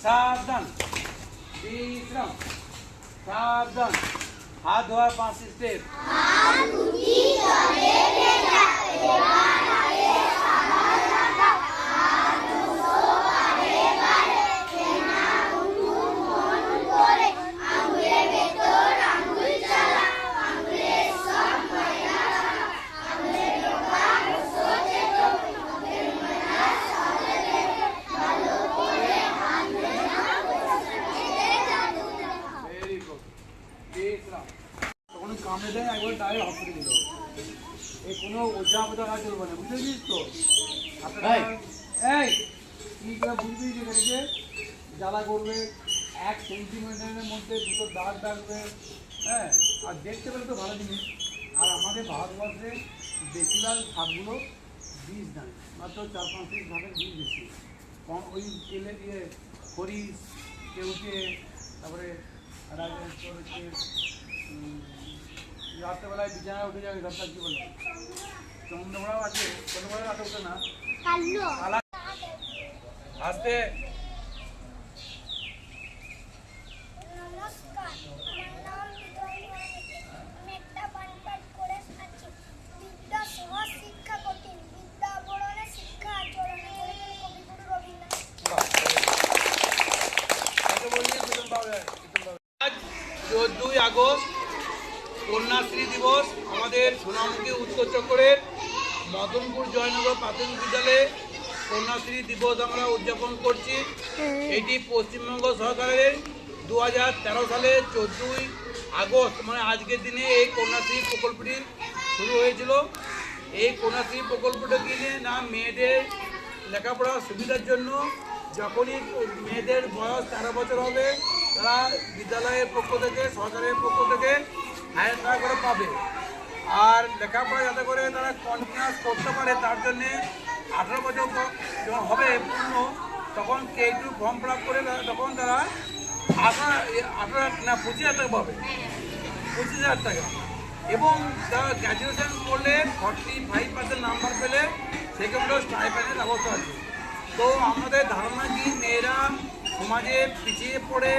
सावधान, विश्राम, सावधान, हाथ धोआ 5 स्टेप, কামড়ে দেয় একবার ডাইরেক্ট হসপিটালে দিল। এই কোনো ওঝা বোঝা কাজ চলবে না, বুঝেছিস তো? এই কি করে বুঝবি যে দেখে জ্বালা করবে, 1 সেন্টিমিটারের মধ্যে 2টো দাগ ডাকবে, হ্যাঁ? আর দেখতে পেলে তো ভালো জিনিস। আর আমাদের ভারতবর্ষে বেশিরভাগ শাকগুলো বীজ দেয়, মাত্র 4-5 ভাগের বীজ বেশি। ওই তেলে দিয়ে খরিস কেউটে, তারপরে রাত্রেবেলায় বিছানায় উঠে যাবে, রাস্তা কি বলে চন্দ্রমোড়াও আছে, চন্দ্রমোড়া রাতে উঠে না, আসতে। আজ 14ই আগস্ট কন্যাশ্রী দিবস। আমাদের সোনামুখী উত্তর চক্রের মদনপুর জয়নগর প্রাথমিক বিদ্যালয়ে কন্যাশ্রী দিবস আমরা উদযাপন করছি। এটি পশ্চিমবঙ্গ সরকারের 2013 সালে 14ই আগস্ট মানে আজকের দিনে এই কন্যাশ্রী প্রকল্পটি শুরু হয়েছিল। এই কন্যাশ্রী প্রকল্পটা কিনে না মেয়েদের লেখাপড়ার সুবিধার জন্য যখনই মেয়েদের বয়স 13 বছর হবে তারা বিদ্যালয়ের পক্ষ থেকে, সরকারের পক্ষ থেকে 1000 টাকা করে পাবে। আর লেখাপড়া যাতে করে তারা কন্টিনিউয়াস করতে পারে তার জন্যে 18 বছর যখন হবে পূর্ণ তখন K2 ফর্ম ফিল আপ করে তখন তারা 25,000 টাকা পাবে, 25,000 টাকা। এবং যারা গ্র্যাজুয়েশন করলে 45% নাম্বার পেলে সেক্ষেত্রেও স্টাইপেন্ডের ব্যবস্থা আছে। তো আমাদের ধারণা কি মেয়েরা সমাজে পিছিয়ে পড়ে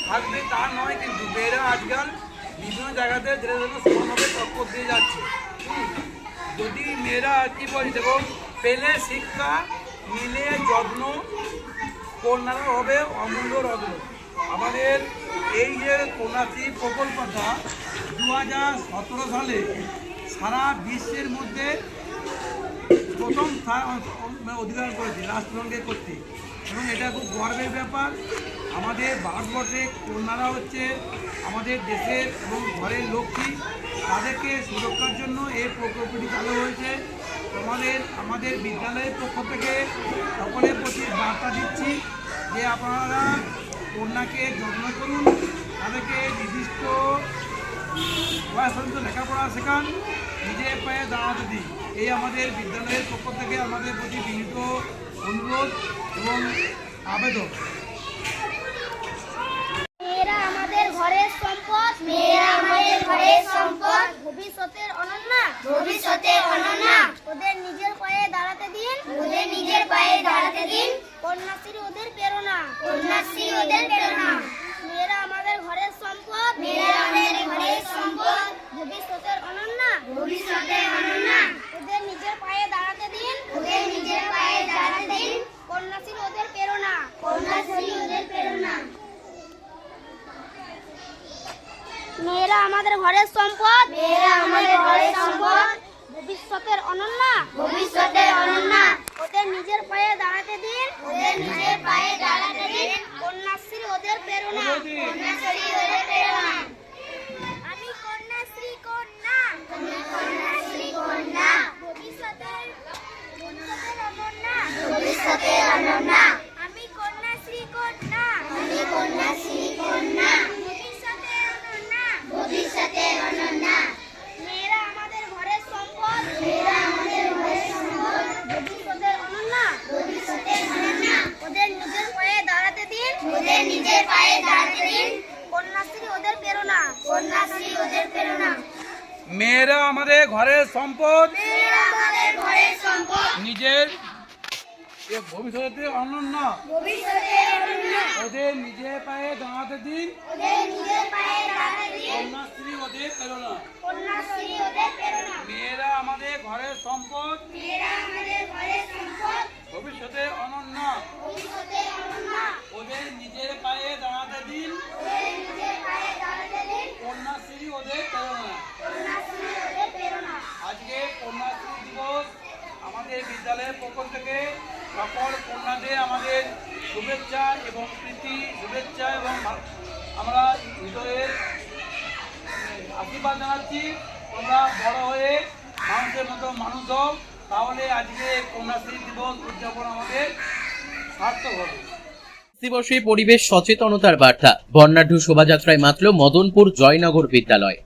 থাকবে তা নয়, কিন্তু মেয়েরা আজকাল বিভিন্ন জায়গাতে ধীরে ধীরে সমানভাবে টক্কর দিয়ে যাচ্ছে। যদি মেয়েরা কী বলি দেখো, পেলে শিক্ষা মিলে যত্ন কন্যারা হবে অমূল্য রত্ন। আমাদের এই যে কন্যাশ্রী প্রকল্পটা 2017 সালে সারা বিশ্বের মধ্যে প্রথম অধিকার করেছে রাষ্ট্রসংঘে করতে, এবং এটা খুব গর্বের ব্যাপার। আমাদের ভারতবর্ষে কন্যারা হচ্ছে আমাদের দেশের এবং ঘরের লক্ষ্মী, তাদেরকে সুরক্ষার জন্য এই প্রকল্পটি চালু হয়েছে। আমাদের বিদ্যালয়ের পক্ষ থেকে সকলের প্রতি বার্তা দিচ্ছি যে আপনারা কন্যাকে যত্ন করুন, তাদেরকে নির্দিষ্ট বয়স পর্যন্ত লেখাপড়া শেখান, নিজের পায়ে দাঁড়াতে দিন। এই আমাদের বিদ্যালয়ের পক্ষ থেকে আমাদের প্রতি বিনীত অনুরোধ এবং আবেদন। মেয়েরা আমাদের ঘরের সম্পদ, মেয়েরা আমাদের ঘরের সম্পদ, ভবিষ্যতের অনন্যা, ভবিষ্যতের অনন্যা। ওদের নিজের পায়ে দাঁড়াতে দিন, ওদের নিজের পায়ে দাঁড়াতে দিন। কন্যাশ্রী ওদের প্রেরণা, কন্যাশ্রী ওদের প্রেরণা। মেয়েরা আমাদের ঘরের সম্পদ, মেয়েরা আমাদের ঘরের সম্পদ, ভবিষ্যতের অনন্যা, ভবিষ্যতের অনন্যা। ওদের নিজের পায়ে দাঁড়াতে দিন, ওদের নিজের পায়ে দাঁড়াতে দিন। কন্যাশ্রী ওদের প্রেরণা, কন্যাশ্রী ওদের প্রেরণা। মেয়েরা আমাদের ঘরের সম্পদ, মেয়েরা আমাদের ঘরের সম্পদ, ভবিষ্যতের অনন্যা, ভবিষ্যতের অনন্যা। ওদের নিজের পায়ে দাঁড়াতে দিন, ওদের নিজের পায়ে দাঁড়াতে দিন। কন্যাশ্রী ওদের প্রেরণা, কন্যাশ্রী ওদের প্রেরণা। আমি কন্যাশ্রী কন্যা, আমি কন্যাশ্রী কন্যা, ভবিষ্যতের অনন্যা, ভবিষ্যতের অনন্যা। আমি কন্যাশ্রী কন্যা, আমি কন্যাশ্রী কন্যা, ভবিষ্যতের অনন্যা। মেয়েরা আমাদের ঘরের সম্পদ, মেয়েরা আমাদের ঘরের সম্পদ, ভবিষ্যতের অনন্যা, ভবিষ্যতের অনন্যা। ওদের নিজের পায়ে দাঁড়াতে দিন, ওদের নিজের পায়ে দাঁড়াতে দিন। কন্যাশ্রী ওদের প্রেরণা, কন্যাশ্রী ওদের প্রেরণা। মেয়েরা আমাদের ঘরের সম্পদ, মেয়েরা আমাদের ঘরের সম্পদ, নিজের এ ভবিষ্যতে অনন্য ওদের নিজের পায়ে দাঁড়াতে দিন, কন্যাশ্রী ওদের প্রেরণা। মেয়েরা আমাদের ঘরের সম্পদ, ভবিষ্যতে অনন্য ওদের নিজের পায়ে দাঁড়াতে দিন, কন্যাশ্রী ওদের প্রেরণা। আজকে কন্যাশ্রী দিবস আমাদের বিদ্যালয়ের পক্ষ থেকে সকল কন্যাদের আমাদের শুভেচ্ছা এবং প্রীতি শুভেচ্ছা এবং আমরা হৃদয়ের আশীর্বাদ জানাচ্ছি। তোমরা বড় হয়ে মানুষের মতো মানুষ হও, তাহলে আজকে কন্যাশ্রী দিবস উদযাপন আমাদের সার্থক হবে। দিবসে পরিবেশ সচেতনতার বার্তা বর্ণাঢ্য শোভাযাত্রায় মাতল মদনপুর জয়নগর বিদ্যালয়।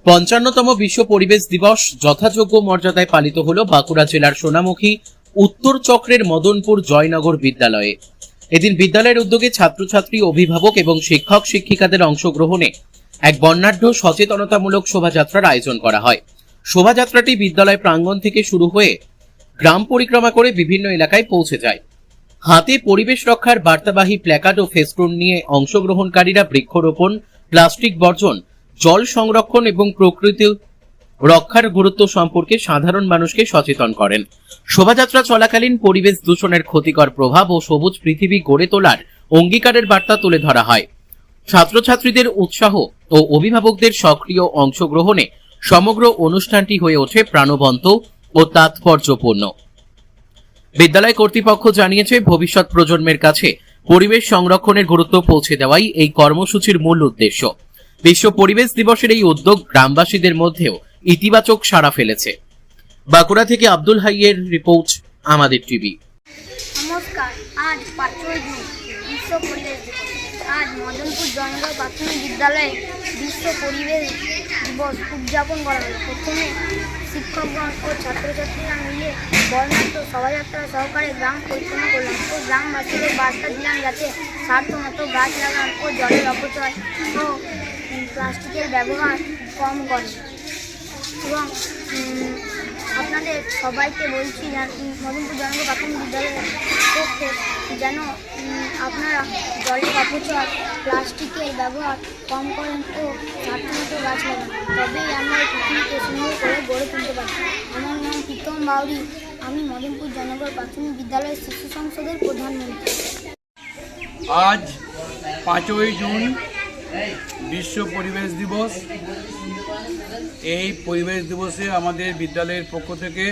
৫৫তম বিশ্ব পরিবেশ দিবস যথাযোগ্য মর্যাদায় পালিত হল বাঁকুড়া জেলার সোনামুখী উত্তর চক্রের মদনপুর জয়নগর বিদ্যালয়ে। এদিন বিদ্যালয়ের উদ্যোগে ছাত্রছাত্রী, অভিভাবক এবং শিক্ষক শিক্ষিকাদের অংশগ্রহণে এক বর্ণাঢ্য সচেতনতামূলক শোভাযাত্রার আয়োজন করা হয়। শোভাযাত্রাটি বিদ্যালয় প্রাঙ্গণ থেকে শুরু হয়ে গ্রাম পরিক্রমা করে বিভিন্ন এলাকায় পৌঁছে যায়। হাতে পরিবেশ রক্ষার বার্তাবাহী প্ল্যাকার্ড ও ফেস্টুন নিয়ে অংশগ্রহণকারীরা বৃক্ষরোপণ, প্লাস্টিক বর্জন, জল সংরক্ষণ এবং প্রকৃতি রক্ষার গুরুত্ব সম্পর্কে সাধারণ মানুষকে সচেতন করেন। শোভাযাত্রা চলাকালীন পরিবেশ দূষণের ক্ষতিকর প্রভাব ও সবুজ পৃথিবী গড়ে তোলার অঙ্গীকারের বার্তা তুলে ধরা হয়। ছাত্রছাত্রীদের উৎসাহ ও অভিভাবকদের সক্রিয় অংশগ্রহণে সমগ্র অনুষ্ঠানটি হয়ে ওঠে প্রাণবন্ত ও তাৎপর্যপূর্ণ। বিদ্যালয় কর্তৃপক্ষ জানিয়েছে, ভবিষ্যৎ প্রজন্মের কাছে পরিবেশ সংরক্ষণের গুরুত্ব পৌঁছে দেওয়াই এই কর্মসূচির মূল উদ্দেশ্য। বিশ্ব পরিবেশ দিবসের এই উদ্যোগ গ্রামবাসীদের মধ্যেও ইতিবাচক সাড়া ফেলেছে। বাঁকুড়া থেকে আব্দুল হাইয়ের রিপোর্ট, আমাদের টিভি। নমস্কার, আজ ৫ই জুন বিশ্ব পরিবেশ দিবস। আজ মদনপুর জয়নগর প্রাথমিক বিদ্যালয়ে বিশ্ব পরিবেশ দিবস উদযাপন করা হলো। প্রথমে শিক্ষকগণ ও ছাত্রছাত্রীরা মিলে বর্ণাঢ্য শোভাযাত্রা সহকারে গ্রাম পরিক্রমা করলাম ও গ্রামবাসীদের বার্তা দিলাম যাতে সাধ্যমতো গাছ লাগান ও জলের অপচয় ও প্লাস্টিকের ব্যবহার কম করেন। এবং আপনাদের সবাইকে বলছি মদনপুর জয়নগর প্রাথমিক বিদ্যালয়ের পক্ষে যেন আপনারা জলের অপচয়, প্লাস্টিকের ব্যবহার কম করেন ও সাধ্যমতো গাছ লাগান, তবেই আমরা এই পৃথিবীকে সুন্দর করে গড়ে তুলতে পারি। আমার নাম প্রীতম বাউরি, আমি মদনপুর জয়নগর প্রাথমিক বিদ্যালয়ের শিশু সংসদের প্রধানমন্ত্রী। আজ ৫ই জুন বিশ্ব পরিবেশ দিবস। এই পরিবেশ দিবসে আমাদের বিদ্যালয়ের পক্ষ থেকে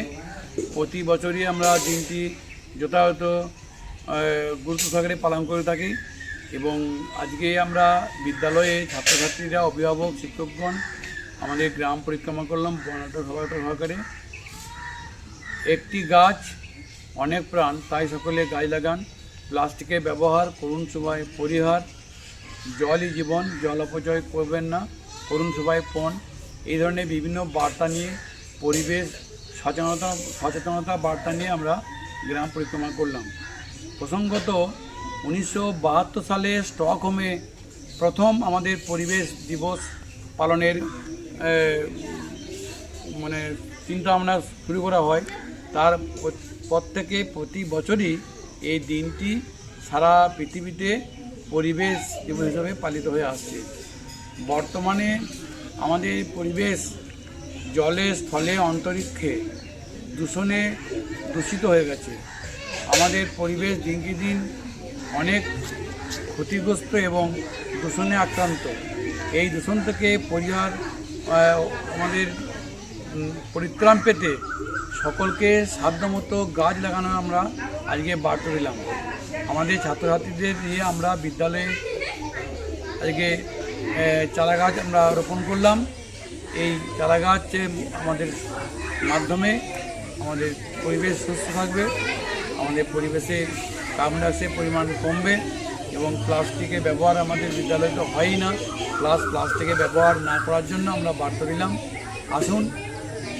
প্রতি বছরই আমরা দিনটি যথাযথ গুরুত্ব সহকারে পালন করে থাকি এবং আজকে আমরা বিদ্যালয়ে ছাত্রছাত্রীরা, অভিভাবক, শিক্ষকগণ আমাদের গ্রাম পরিক্রমা করলাম বর্ণাঢ্য শোভাযাত্রা সহকারে। একটি গাছ অনেক প্রাণ, তাই সকলে গাছ লাগান, প্লাস্টিকের ব্যবহার করুন সবাই পরিহার, জলই জীবন, জল অপচয় করবেন না, করুন সবাই পণ। এই ধরনের বিভিন্ন বার্তা নিয়ে পরিবেশ সচেতনতা বার্তা নিয়ে আমরা গ্রাম পরিক্রমা করলাম। প্রসঙ্গত 1972 সালে স্টকহোমে প্রথম আমাদের পরিবেশ দিবস পালনের চিন্তা ভাবনা শুরু করা হয়। তারপর থেকে প্রতি বছরই এই দিনটি সারা পৃথিবীতে পরিবেশ দিবস হিসাবে পালিত হয়ে আসছে। বর্তমানে আমাদের পরিবেশ জলে, স্থলে, অন্তরিক্ষে দূষণে দূষিত হয়ে গেছে। আমাদের পরিবেশ দিনকে দিন অনেক ক্ষতিগ্রস্ত এবং দূষণে আক্রান্ত। এই দূষণ থেকে আমাদের পরিত্রাণ পেতে সকলকে সাধ্যমতো গাছ লাগানো আমরা আজকে বার্তা দিলাম। আমাদের ছাত্রছাত্রীদের নিয়ে আমরা বিদ্যালয়ে আজকে চারা গাছ আমরা রোপণ করলাম। এই চারা গাছ আমাদের মাধ্যমে আমাদের পরিবেশ সুস্থ থাকবে, আমাদের পরিবেশে কার্বন ডাইঅক্সাইডের পরিমাণ কমবে এবং প্লাস্টিকের ব্যবহার আমাদের বিদ্যালয়ে তো হয়ই না, প্লাস্টিকের ব্যবহার না করার জন্য আমরা বার্তা দিলাম। আসুন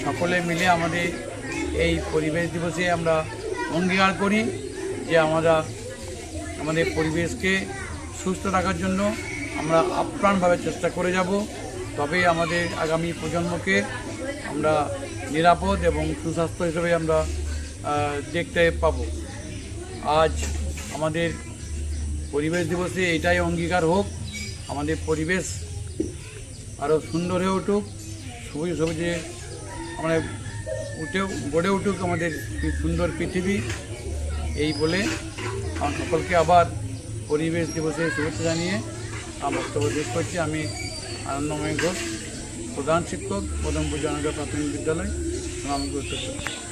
সকলে মিলে আমাদের এই পরিবেশ দিবসে আমরা অঙ্গীকার করি যে আমরা আমাদের পরিবেশকে সুস্থ রাখার জন্য আমরা আপ্রাণভাবে চেষ্টা করে যাব, তবে আমাদের আগামী প্রজন্মকে আমরা নিরাপদ এবং সুস্বাস্থ্য হিসেবে আমরা দেখতে পাবো। আজ আমাদের পরিবেশ দিবসে এটাই অঙ্গীকার হোক, আমাদের পরিবেশ আরও সুন্দর হয়ে উঠুক, সবুজ সবুজে আমরা গড়ে উঠুক আমাদের সুন্দর পৃথিবী। এই বলে আমার সকলকে আবার পরিবেশ দিবসে শুভেচ্ছা জানিয়ে আমার বক্তব্য শেষ করছি। আমি আনন্দময় ঘোষ, প্রধান শিক্ষক, মদনপুর জনতা প্রাথমিক বিদ্যালয়, রামপুর উত্তর।